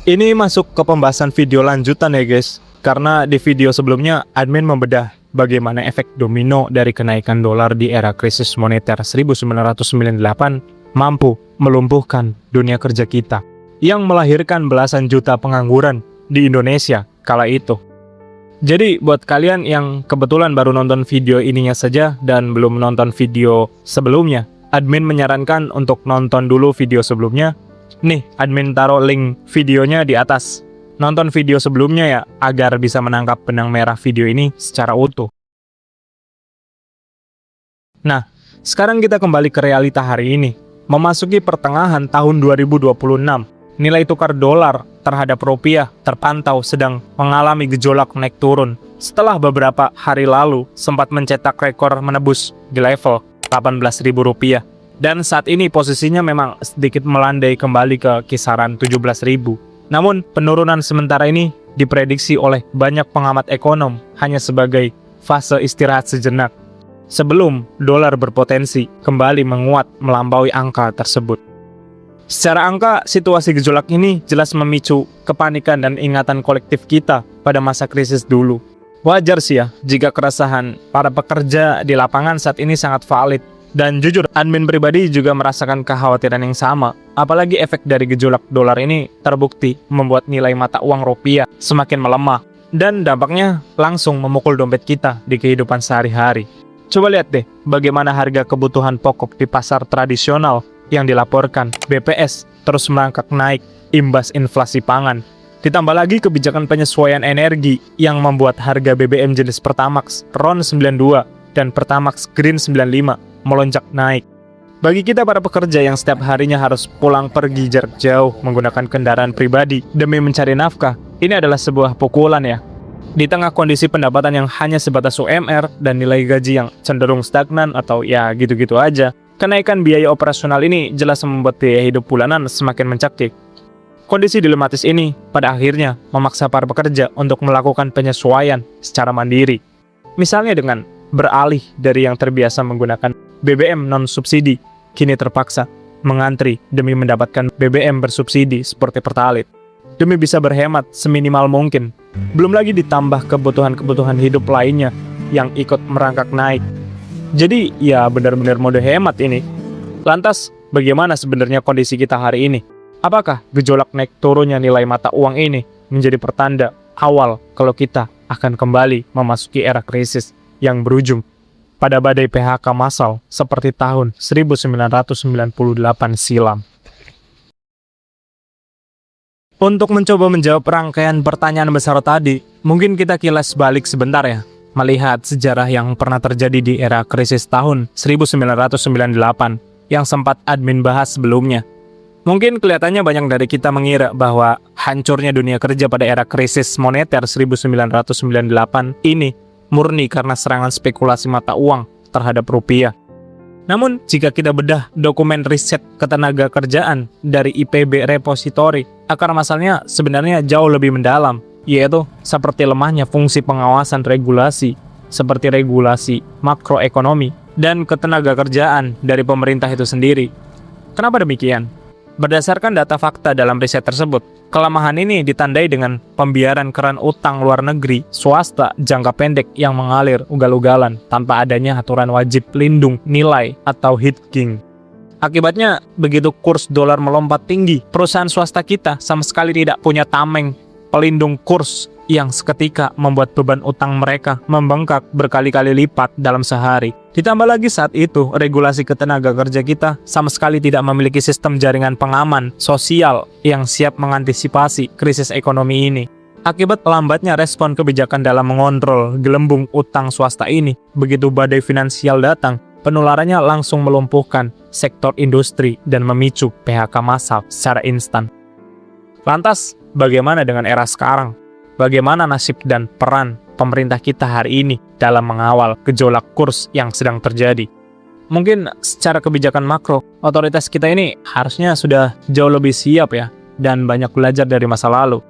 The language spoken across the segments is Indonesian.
Ini masuk ke pembahasan video lanjutan ya guys, karena di video sebelumnya admin membedah bagaimana efek domino dari kenaikan dolar di era krisis moneter 1998 mampu melumpuhkan dunia kerja kita, yang melahirkan belasan juta pengangguran di Indonesia kala itu. Jadi buat kalian yang kebetulan baru nonton video ininya saja dan belum nonton video sebelumnya, admin menyarankan untuk nonton dulu video sebelumnya. Nih, admin taruh link videonya di atas. Nonton video sebelumnya ya, agar bisa menangkap benang merah video ini secara utuh. Nah, sekarang kita kembali ke realita hari ini. Memasuki pertengahan tahun 2026, nilai tukar dolar terhadap rupiah terpantau sedang mengalami gejolak naik turun. Setelah beberapa hari lalu sempat mencetak rekor menembus di level Rp18.000. Dan saat ini posisinya memang sedikit melandai kembali ke kisaran 17.000. Namun penurunan sementara ini diprediksi oleh banyak pengamat ekonom hanya sebagai fase istirahat sejenak, sebelum dolar berpotensi kembali menguat melampaui angka tersebut. Secara angka, situasi gejolak ini jelas memicu kepanikan dan ingatan kolektif kita pada masa krisis dulu. Wajar sih ya, jika keresahan para pekerja di lapangan saat ini sangat valid. Dan jujur, admin pribadi juga merasakan kekhawatiran yang sama. Apalagi efek dari gejolak dolar ini terbukti membuat nilai mata uang rupiah semakin melemah. Dan dampaknya langsung memukul dompet kita di kehidupan sehari-hari. Coba lihat deh, bagaimana harga kebutuhan pokok di pasar tradisional yang dilaporkan BPS terus merangkak naik imbas inflasi pangan. Ditambah lagi kebijakan penyesuaian energi yang membuat harga BBM jenis Pertamax RON 92 dan Pertamax Green 95 melonjak naik. Bagi kita para pekerja yang setiap harinya harus pulang pergi jarak jauh menggunakan kendaraan pribadi demi mencari nafkah, ini adalah sebuah pukulan ya. Di tengah kondisi pendapatan yang hanya sebatas UMR dan nilai gaji yang cenderung stagnan atau ya gitu-gitu aja, kenaikan biaya operasional ini jelas membuat biaya hidup bulanan semakin mencekik. Kondisi dilematis ini pada akhirnya memaksa para pekerja untuk melakukan penyesuaian secara mandiri. Misalnya dengan beralih dari yang terbiasa menggunakan BBM non-subsidi, kini terpaksa mengantri demi mendapatkan BBM bersubsidi seperti Pertalite, demi bisa berhemat seminimal mungkin. Belum lagi ditambah kebutuhan-kebutuhan hidup lainnya yang ikut merangkak naik. Jadi ya benar-benar mode hemat ini. Lantas, bagaimana sebenarnya kondisi kita hari ini? Apakah gejolak naik turunnya nilai mata uang ini menjadi pertanda awal kalau kita akan kembali memasuki era krisis yang berujung pada badai PHK massal seperti tahun 1998 silam? Untuk mencoba menjawab rangkaian pertanyaan besar tadi, mungkin kita kilas balik sebentar ya, melihat sejarah yang pernah terjadi di era krisis tahun 1998 yang sempat admin bahas sebelumnya. Mungkin kelihatannya banyak dari kita mengira bahwa hancurnya dunia kerja pada era krisis moneter 1998 ini murni karena serangan spekulasi mata uang terhadap rupiah. Namun, jika kita bedah dokumen riset ketenaga kerjaan dari IPB Repository, akar masalahnya sebenarnya jauh lebih mendalam, yaitu seperti lemahnya fungsi pengawasan regulasi, seperti regulasi makroekonomi, dan ketenaga kerjaan dari pemerintah itu sendiri. Kenapa demikian? Berdasarkan data fakta dalam riset tersebut, kelemahan ini ditandai dengan pembiaran keran utang luar negeri swasta jangka pendek yang mengalir ugal-ugalan tanpa adanya aturan wajib pelindung nilai atau hedging. Akibatnya, begitu kurs dolar melompat tinggi, perusahaan swasta kita sama sekali tidak punya tameng pelindung kurs yang seketika membuat beban utang mereka membengkak berkali-kali lipat dalam sehari. Ditambah lagi saat itu, regulasi ketenaga kerja kita sama sekali tidak memiliki sistem jaringan pengaman sosial yang siap mengantisipasi krisis ekonomi ini. Akibat lambatnya respon kebijakan dalam mengontrol gelembung utang swasta ini, begitu badai finansial datang, penularannya langsung melumpuhkan sektor industri dan memicu PHK massal secara instan. Lantas, bagaimana dengan era sekarang? Bagaimana nasib dan peran pemerintah kita hari ini dalam mengawal gejolak kurs yang sedang terjadi? Mungkin secara kebijakan makro, otoritas kita ini harusnya sudah jauh lebih siap ya, dan banyak belajar dari masa lalu.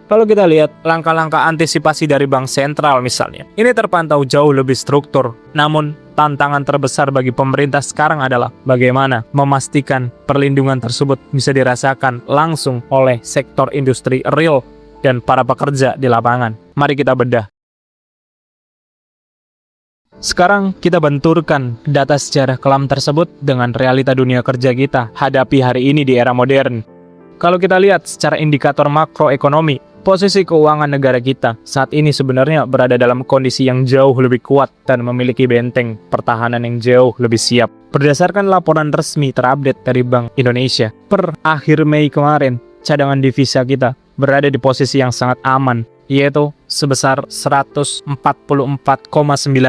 Kalau kita lihat langkah-langkah antisipasi dari bank sentral misalnya, ini terpantau jauh lebih struktur. Namun, tantangan terbesar bagi pemerintah sekarang adalah bagaimana memastikan perlindungan tersebut bisa dirasakan langsung oleh sektor industri real dan para pekerja di lapangan. Mari kita bedah. Sekarang kita benturkan data sejarah kelam tersebut dengan realita dunia kerja kita hadapi hari ini di era modern. Kalau kita lihat secara indikator makroekonomi, posisi keuangan negara kita saat ini sebenarnya berada dalam kondisi yang jauh lebih kuat dan memiliki benteng pertahanan yang jauh lebih siap. Berdasarkan laporan resmi terupdate dari Bank Indonesia, per akhir Mei kemarin, cadangan devisa kita berada di posisi yang sangat aman, yaitu sebesar 144,9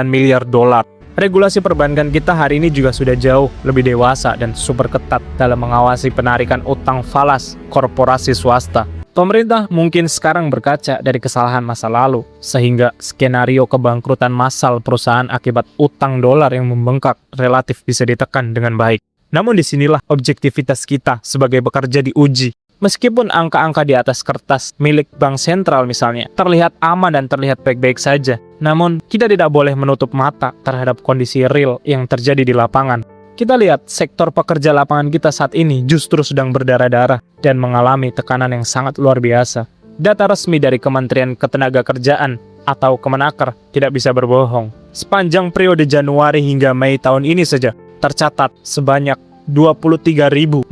miliar dolar. Regulasi perbankan kita hari ini juga sudah jauh lebih dewasa dan super ketat dalam mengawasi penarikan utang falas korporasi swasta. Pemerintah mungkin sekarang berkaca dari kesalahan masa lalu, sehingga skenario kebangkrutan massal perusahaan akibat utang dolar yang membengkak relatif bisa ditekan dengan baik. Namun disinilah objektivitas kita sebagai pekerja diuji. Meskipun angka-angka di atas kertas milik bank sentral misalnya terlihat aman dan terlihat baik-baik saja, namun kita tidak boleh menutup mata terhadap kondisi real yang terjadi di lapangan. Kita lihat sektor pekerja lapangan kita saat ini justru sedang berdarah-darah dan mengalami tekanan yang sangat luar biasa. Data resmi dari Kementerian Ketenagakerjaan atau Kemenaker tidak bisa berbohong. Sepanjang periode Januari hingga Mei tahun ini saja, tercatat sebanyak 23.470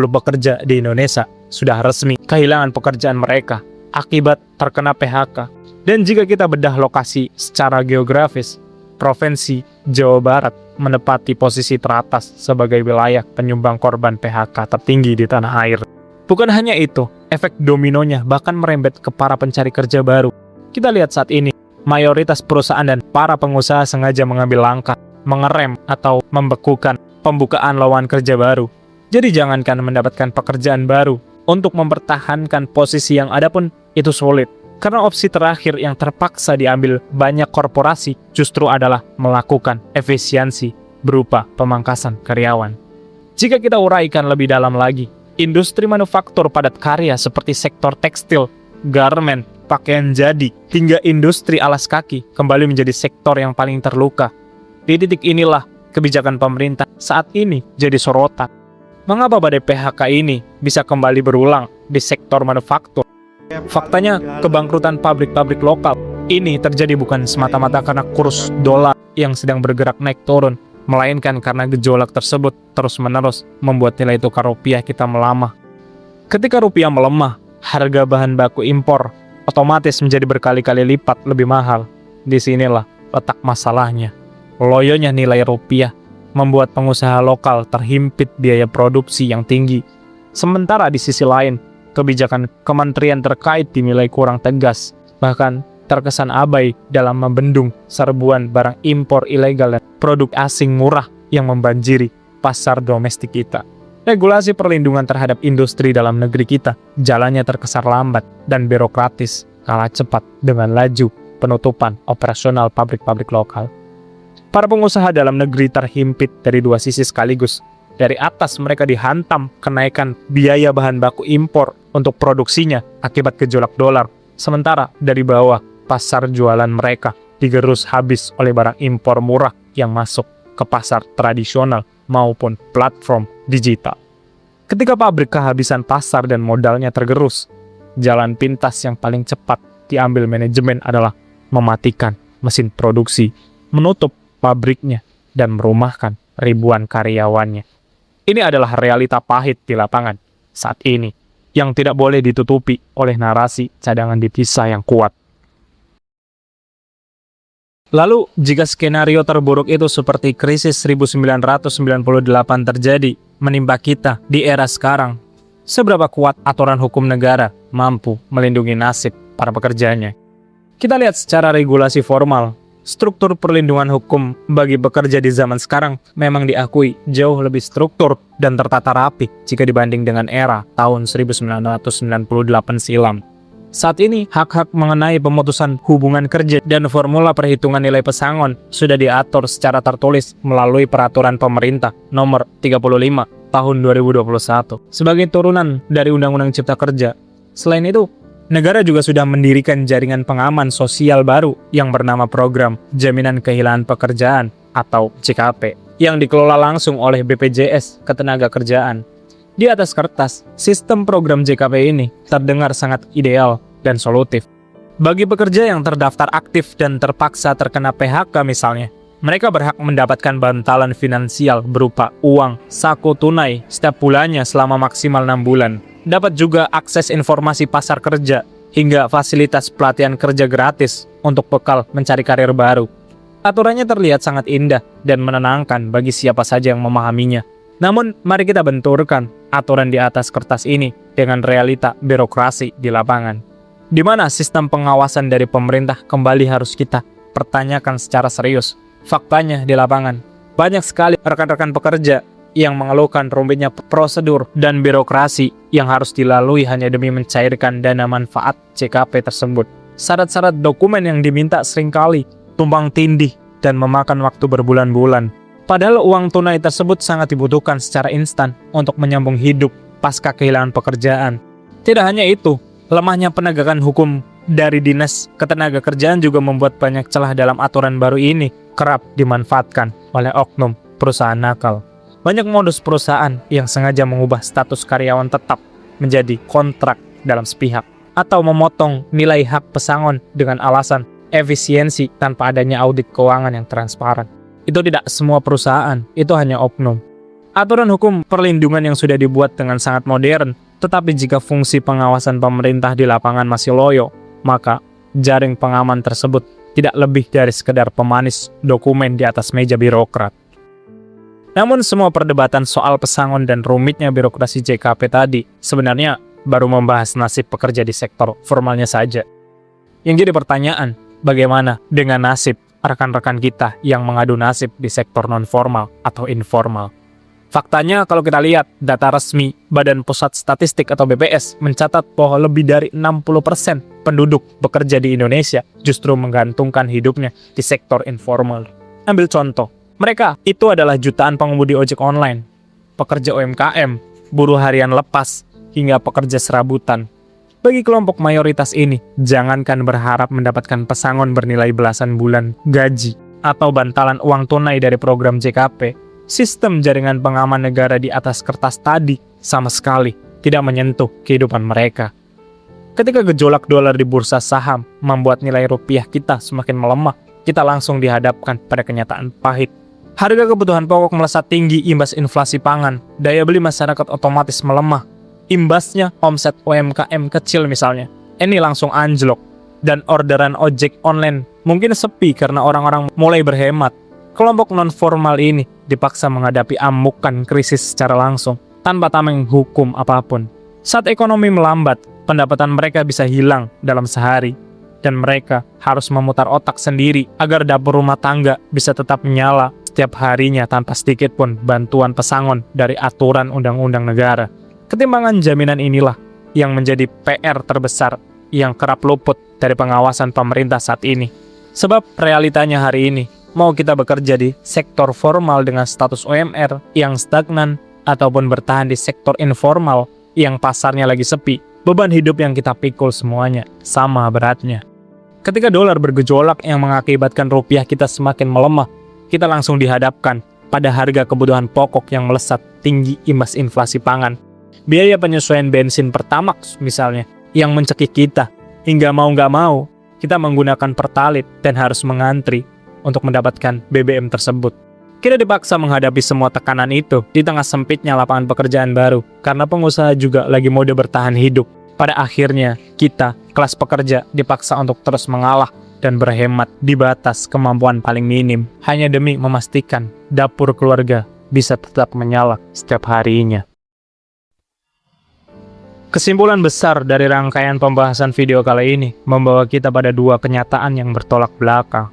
pekerja di Indonesia sudah resmi kehilangan pekerjaan mereka akibat terkena PHK. Dan jika kita bedah lokasi secara geografis, Provinsi Jawa Barat menempati posisi teratas sebagai wilayah penyumbang korban PHK tertinggi di tanah air. Bukan hanya itu, efek dominonya bahkan merembet ke para pencari kerja baru. Kita lihat saat ini, mayoritas perusahaan dan para pengusaha sengaja mengambil langkah mengerem atau membekukan pembukaan lowongan kerja baru. Jadi jangankan mendapatkan pekerjaan baru, untuk mempertahankan posisi yang ada pun itu sulit. Karena opsi terakhir yang terpaksa diambil banyak korporasi justru adalah melakukan efisiensi berupa pemangkasan karyawan. Jika kita uraikan lebih dalam lagi, industri manufaktur padat karya seperti sektor tekstil, garmen, pakaian jadi, hingga industri alas kaki kembali menjadi sektor yang paling terluka. Di titik inilah kebijakan pemerintah saat ini jadi sorotan. Mengapa badai PHK ini bisa kembali berulang di sektor manufaktur? Faktanya, kebangkrutan pabrik-pabrik lokal ini terjadi bukan semata-mata karena kurs dolar yang sedang bergerak naik turun, melainkan karena gejolak tersebut terus-menerus membuat nilai tukar rupiah kita melamah. Ketika rupiah melemah, harga bahan baku impor otomatis menjadi berkali-kali lipat lebih mahal. Disinilah letak masalahnya. Loyonya nilai rupiah membuat pengusaha lokal terhimpit biaya produksi yang tinggi. Sementara di sisi lain, kebijakan kementerian terkait dinilai kurang tegas, bahkan terkesan abai dalam membendung serbuan barang impor ilegal dan produk asing murah yang membanjiri pasar domestik kita. Regulasi perlindungan terhadap industri dalam negeri kita jalannya terkesan lambat dan birokratis, kalah cepat dengan laju penutupan operasional pabrik-pabrik lokal. Para pengusaha dalam negeri terhimpit dari dua sisi sekaligus. Dari atas mereka dihantam kenaikan biaya bahan baku impor untuk produksinya akibat gejolak dolar. Sementara dari bawah, pasar jualan mereka digerus habis oleh barang impor murah yang masuk ke pasar tradisional maupun platform digital. Ketika pabrik kehabisan pasar dan modalnya tergerus, jalan pintas yang paling cepat diambil manajemen adalah mematikan mesin produksi, menutup pabriknya, dan merumahkan ribuan karyawannya. Ini adalah realita pahit di lapangan saat ini yang tidak boleh ditutupi oleh narasi cadangan devisa yang kuat. Lalu, jika skenario terburuk itu seperti krisis 1998 terjadi menimpa kita di era sekarang, seberapa kuat aturan hukum negara mampu melindungi nasib para pekerjanya? Kita lihat secara regulasi formal. Struktur perlindungan hukum bagi pekerja di zaman sekarang memang diakui jauh lebih struktur dan tertata rapi jika dibanding dengan era tahun 1998 silam. Saat ini, hak-hak mengenai pemutusan hubungan kerja dan formula perhitungan nilai pesangon sudah diatur secara tertulis melalui peraturan pemerintah nomor 35 tahun 2021 sebagai turunan dari Undang-Undang Cipta Kerja. Selain itu, Negara juga sudah mendirikan jaringan pengaman sosial baru yang bernama Program Jaminan Kehilangan Pekerjaan atau JKP yang dikelola langsung oleh BPJS Ketenagakerjaan. Di atas kertas, sistem program JKP ini terdengar sangat ideal dan solutif. Bagi pekerja yang terdaftar aktif dan terpaksa terkena PHK misalnya, mereka berhak mendapatkan bantalan finansial berupa uang saku tunai setiap bulannya selama maksimal 6 bulan. Dapat juga akses informasi pasar kerja hingga fasilitas pelatihan kerja gratis untuk bekal mencari karir baru. Aturannya terlihat sangat indah dan menenangkan bagi siapa saja yang memahaminya. Namun, mari kita benturkan aturan di atas kertas ini dengan realita birokrasi di lapangan, di mana sistem pengawasan dari pemerintah kembali harus kita pertanyakan secara serius. Faktanya di lapangan, banyak sekali rekan-rekan pekerja yang mengeluhkan rumitnya prosedur dan birokrasi yang harus dilalui hanya demi mencairkan dana manfaat JKP tersebut. Syarat-syarat dokumen yang diminta seringkali tumpang tindih dan memakan waktu berbulan-bulan. Padahal uang tunai tersebut sangat dibutuhkan secara instan untuk menyambung hidup pasca kehilangan pekerjaan. Tidak hanya itu, lemahnya penegakan hukum dari Dinas Ketenagakerjaan juga membuat banyak celah dalam aturan baru ini kerap dimanfaatkan oleh oknum perusahaan nakal. Banyak modus perusahaan yang sengaja mengubah status karyawan tetap menjadi kontrak dalam sepihak atau memotong nilai hak pesangon dengan alasan efisiensi tanpa adanya audit keuangan yang transparan. Itu tidak semua perusahaan, itu hanya oknum. Aturan hukum perlindungan yang sudah dibuat dengan sangat modern, tetapi jika fungsi pengawasan pemerintah di lapangan masih loyo, maka jaring pengaman tersebut tidak lebih dari sekedar pemanis dokumen di atas meja birokrat. Namun semua perdebatan soal pesangon dan rumitnya birokrasi JKP tadi sebenarnya baru membahas nasib pekerja di sektor formalnya saja. Yang jadi pertanyaan, bagaimana dengan nasib rekan-rekan kita yang mengadu nasib di sektor non-formal atau informal? Faktanya kalau kita lihat data resmi Badan Pusat Statistik atau BPS mencatat bahwa lebih dari 60% penduduk bekerja di Indonesia justru menggantungkan hidupnya di sektor informal. Ambil contoh, mereka itu adalah jutaan pengemudi ojek online, pekerja UMKM, buruh harian lepas, hingga pekerja serabutan. Bagi kelompok mayoritas ini, jangankan berharap mendapatkan pesangon bernilai belasan bulan gaji atau bantalan uang tunai dari program JKP, sistem jaringan pengaman negara di atas kertas tadi sama sekali tidak menyentuh kehidupan mereka. Ketika gejolak dolar di bursa saham membuat nilai rupiah kita semakin melemah, kita langsung dihadapkan pada kenyataan pahit. Harga kebutuhan pokok melesat tinggi imbas inflasi pangan, daya beli masyarakat otomatis melemah. Imbasnya omset UMKM kecil misalnya, ini langsung anjlok. Dan orderan ojek online mungkin sepi karena orang-orang mulai berhemat. Kelompok non-formal ini dipaksa menghadapi amukan krisis secara langsung, tanpa tameng hukum apapun. Saat ekonomi melambat, pendapatan mereka bisa hilang dalam sehari. Dan mereka harus memutar otak sendiri agar dapur rumah tangga bisa tetap menyala setiap harinya tanpa sedikit pun bantuan pesangon dari aturan undang-undang negara. Ketimbangan jaminan inilah yang menjadi PR terbesar yang kerap luput dari pengawasan pemerintah saat ini. Sebab realitanya hari ini, mau kita bekerja di sektor formal dengan status UMR yang stagnan ataupun bertahan di sektor informal yang pasarnya lagi sepi, beban hidup yang kita pikul semuanya sama beratnya. Ketika dolar bergejolak yang mengakibatkan rupiah kita semakin melemah, kita langsung dihadapkan pada harga kebutuhan pokok yang melesat tinggi imbas inflasi pangan. Biaya penyesuaian bensin Pertamax misalnya, yang mencekik kita, hingga mau nggak mau, kita menggunakan Pertalite dan harus mengantri untuk mendapatkan BBM tersebut. Kita dipaksa menghadapi semua tekanan itu di tengah sempitnya lapangan pekerjaan baru, karena pengusaha juga lagi mode bertahan hidup. Pada akhirnya, kita, kelas pekerja, dipaksa untuk terus mengalah dan berhemat di batas kemampuan paling minim, hanya demi memastikan dapur keluarga bisa tetap menyala setiap harinya. Kesimpulan besar dari rangkaian pembahasan video kali ini membawa kita pada dua kenyataan yang bertolak belakang.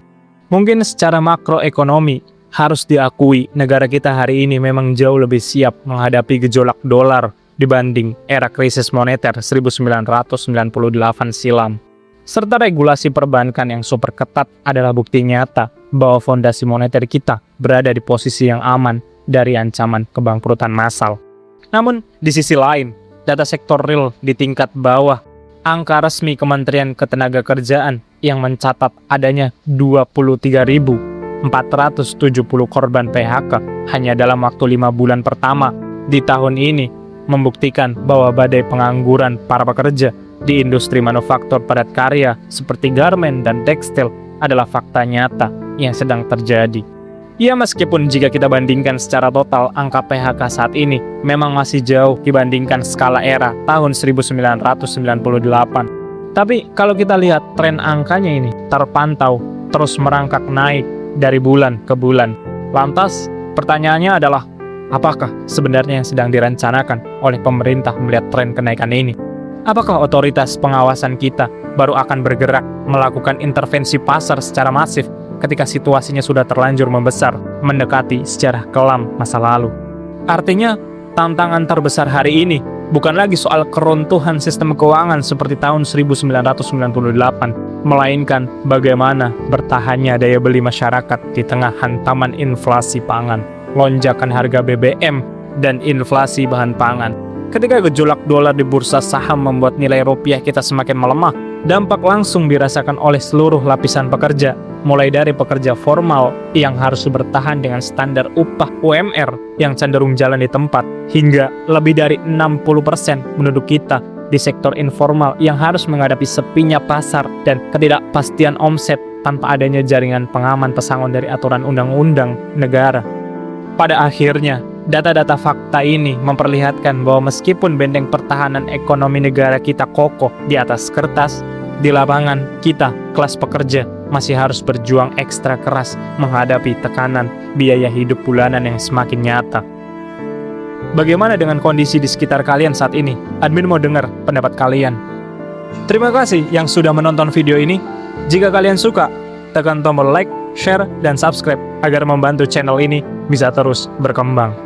Mungkin secara makroekonomi, harus diakui negara kita hari ini memang jauh lebih siap menghadapi gejolak dolar dibanding era krisis moneter 1998 silam. Serta regulasi perbankan yang super ketat adalah bukti nyata bahwa fondasi moneter kita berada di posisi yang aman dari ancaman kebangkrutan massal. Namun, di sisi lain, data sektor real di tingkat bawah angka resmi Kementerian Ketenagakerjaan yang mencatat adanya 23.470 korban PHK hanya dalam waktu 5 bulan pertama di tahun ini membuktikan bahwa badai pengangguran para pekerja di industri manufaktur padat karya seperti garmen dan tekstil adalah fakta nyata yang sedang terjadi. Ya, meskipun jika kita bandingkan secara total, angka PHK saat ini memang masih jauh dibandingkan skala era tahun 1998. Tapi kalau kita lihat tren angkanya ini terpantau terus merangkak naik dari bulan ke bulan. Lantas, pertanyaannya adalah, apakah sebenarnya yang sedang direncanakan oleh pemerintah melihat tren kenaikan ini? Apakah otoritas pengawasan kita baru akan bergerak melakukan intervensi pasar secara masif ketika situasinya sudah terlanjur membesar, mendekati sejarah kelam masa lalu? Artinya, tantangan terbesar hari ini bukan lagi soal keruntuhan sistem keuangan seperti tahun 1998, melainkan bagaimana bertahannya daya beli masyarakat di tengah hantaman inflasi pangan, lonjakan harga BBM, dan inflasi bahan pangan. Ketika gejolak dolar di bursa saham membuat nilai rupiah kita semakin melemah, dampak langsung dirasakan oleh seluruh lapisan pekerja, mulai dari pekerja formal yang harus bertahan dengan standar upah UMR yang cenderung jalan di tempat, hingga lebih dari 60% penduduk kita di sektor informal yang harus menghadapi sepinya pasar dan ketidakpastian omset tanpa adanya jaringan pengaman pesangon dari aturan undang-undang negara. Pada akhirnya, data-data fakta ini memperlihatkan bahwa meskipun benteng pertahanan ekonomi negara kita kokoh di atas kertas, di lapangan kita, kelas pekerja, masih harus berjuang ekstra keras menghadapi tekanan biaya hidup bulanan yang semakin nyata. Bagaimana dengan kondisi di sekitar kalian saat ini? Admin mau dengar pendapat kalian. Terima kasih yang sudah menonton video ini. Jika kalian suka, tekan tombol like, share, dan subscribe agar membantu channel ini bisa terus berkembang.